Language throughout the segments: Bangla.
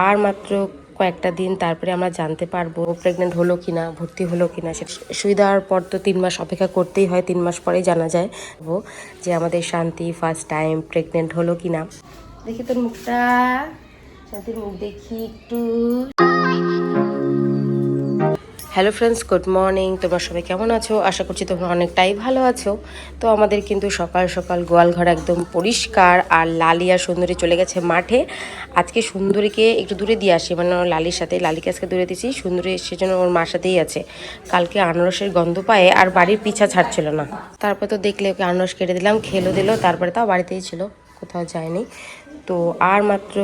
আর মাত্র কয়েকটা দিন, তারপরে আমরা জানতে পারবো প্রেগনেন্ট হলো কিনা, ভর্তি হলো কিনা। সেটা সুই দেওয়ার পর তো 3 মাস অপেক্ষা করতেই হয়, 3 মাস পরেই জানা যায় যে আমাদের শান্তি ফার্স্ট টাইম প্রেগনেন্ট হলো কিনা। দেখি তোর মুখটা, শান্তির মুখ দেখি একটু। Hello friends, good morning. তোমরা সবাই কেমন আছো? আশা করছি তোমরা অনেকটাই ভালো আছো। তো আমাদের কিন্তু সকাল সকাল গোয়াল ঘর একদম পরিষ্কার, আর লালি আর সুন্দরী চলে গেছে মাঠে। আজকে সুন্দরীকে একটু দূরে দিয়ে আসি, মানে লালির সাথে। লালিকে আজকে দূরে দিয়েছি, সুন্দরী সেজন্য ওর মার সাথেই আছে। কালকে আনারসের গন্ধ পায়ে আর বাড়ির পিছা ছাড়ছিল না। তারপর তো দেখলে ওকে আনারস কেটে দিলাম, খেলো দিল, তারপরে তাও বাড়িতেই ছিল, কোথাও যায়নি। তো আর মাত্র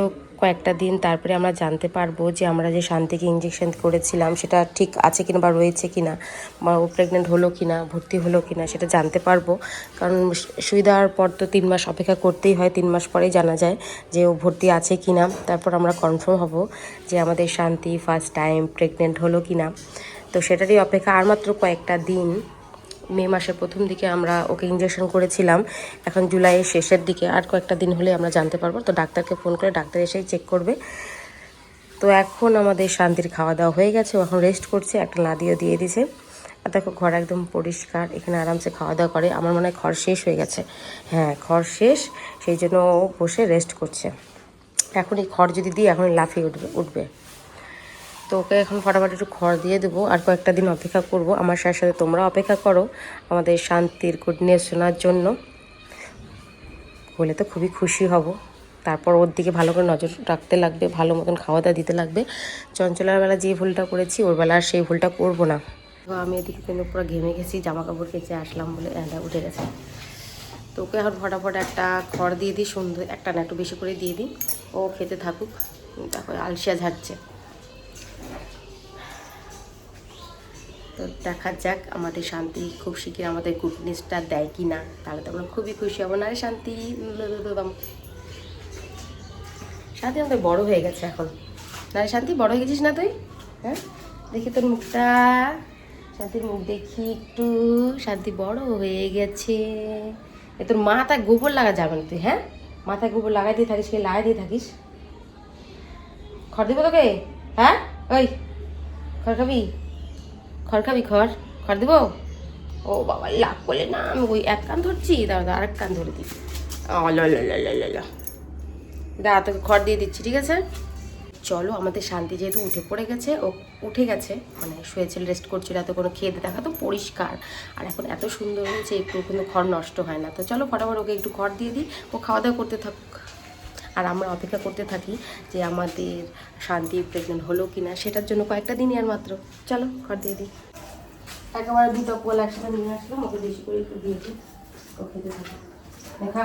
কয়েকটা দিন, তারপরে আমরা জানতে পারবো যে আমরা যে শান্তিকে ইঞ্জেকশন করেছিলাম সেটা ঠিক আছে কিনা বা রয়েছে কিনা, বা ও প্রেগনেন্ট হলো কিনা, ভর্তি হলো কিনা সেটা জানতে পারবো। কারণ সুই দেওয়ার পর তো 3 মাস অপেক্ষা করতেই হয়, 3 মাস পরেই জানা যায় যে ও ভর্তি আছে কিনা। তারপর আমরা কনফার্ম হব যে আমাদের শান্তি ফার্স্ট টাইম প্রেগনেন্ট হলো কিনা। তো সেটারই অপেক্ষা। আর মাত্র কয়েকটা দিন। মে মাসের প্রথম দিকে আমরা ওকে ইঞ্জেকশন করেছিলাম, এখন জুলাইয়ের শেষের দিকে। আর কয়েকটা দিন হলে আমরা জানতে পারবো। তো ডাক্তারকে ফোন করে ডাক্তার এসেই চেক করবে। তো এখন আমাদের শান্তির খাওয়া দাওয়া হয়ে গেছে, ও এখন রেস্ট করছে, একটা লাদিও দিয়ে দিছে। আর দেখো ঘর একদম পরিষ্কার, এখানে আরামসে খাওয়া দাওয়া করে। আমার মনে হয় খড় শেষ হয়ে গেছে, হ্যাঁ খড় শেষ, সেই জন্য ও বসে রেস্ট করছে। এখন এই খড় যদি দিই এখনই লাফিয়ে উঠবে। তো ওকে এখন ফটাফট একটু খড় দিয়ে দেবো, আর কয়েকটা দিন অপেক্ষা করব। আমার সাথে সাথে তোমরা অপেক্ষা করো আমাদের শান্তির গুড নিউজ শোনার জন্য। হলে তো খুবই খুশি হব। তারপর ওর দিকে ভালো করে নজর রাখতে লাগবে, ভালো মতন খাওয়া দাওয়া দিতে লাগবে। চঞ্চলার বেলা যে ভুলটা করেছি ওর বেলা আর সেই ভুলটা করবো না। তো আমি এদিকে কিন্তু পুরো ঘেমে গেছি, জামা কাপড় কেচে আসলাম বলে উঠে গেছে। তো ওকে এখন ফটাফট একটা খড় দিয়ে দিই, সুন্দর একটা না একটু বেশি করে দিয়ে দিই, ও খেতে থাকুক। তারপরে আলসিয়া ঝাড়ছে। তো দেখা যাক আমাদের শান্তি খুব শীঘ্র আমাদের গুড নিউজটা দেয় কি না, তাহলে তো আমরা খুবই খুশি হব। না রে শান্তি, শান্তি আমাদের বড় হয়ে গেছে এখন। না রে শান্তি, বড় হয়ে গেছিস না তুই? হ্যাঁ, দেখি তোর মুখটা, শান্তির মুখ দেখি একটু। শান্তি বড় হয়ে গেছে। এ তোর মাথায় গোবর লাগা যাবে না তুই, হ্যাঁ মাথায় গোবর লাগাই দিয়ে থাকিস, লাগাই দিয়ে থাকিস। খড় দিব তোকে? হ্যাঁ ওই খড় খাবি? খড় খাবি? খড় খড় দিব? ও বাবা, লাভ করলে না, আমি ওই এক কান ধরছি, দাঁড়া আরেক কান ধরে দিই। দাঁড়া, তোকে খড় দিয়ে দিচ্ছি, ঠিক আছে? চলো, আমাদের শান্তি যেহেতু উঠে পড়ে গেছে, ও উঠে গেছে, মানে শুয়েছিল, রেস্ট করছিল, এত কোনো খেয়ে দেখা তো পরিষ্কার, আর এখন এত সুন্দর হয়েছে, একটু কিন্তু খড় নষ্ট হয় না। তো চলো ফটাফট ওকে একটু খড় দিয়ে দিই, ও খাওয়া দাওয়া করতে থাকুক, আর আমরা অপেক্ষা করতে থাকি যে আমাদের শান্তি প্রেগনেন্ট হলো কি না, সেটার জন্য কয়েকটা দিনই আর মাত্র। চলো খড় দিয়ে দিই। একেবারে দুটো পোল একসাথে নিয়ে আসলাম, ওকে বেশি করে একটু দিয়েছি, ও খেতে থাকে। দেখা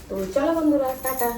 তো চলো বন্ধুরা, টাটা।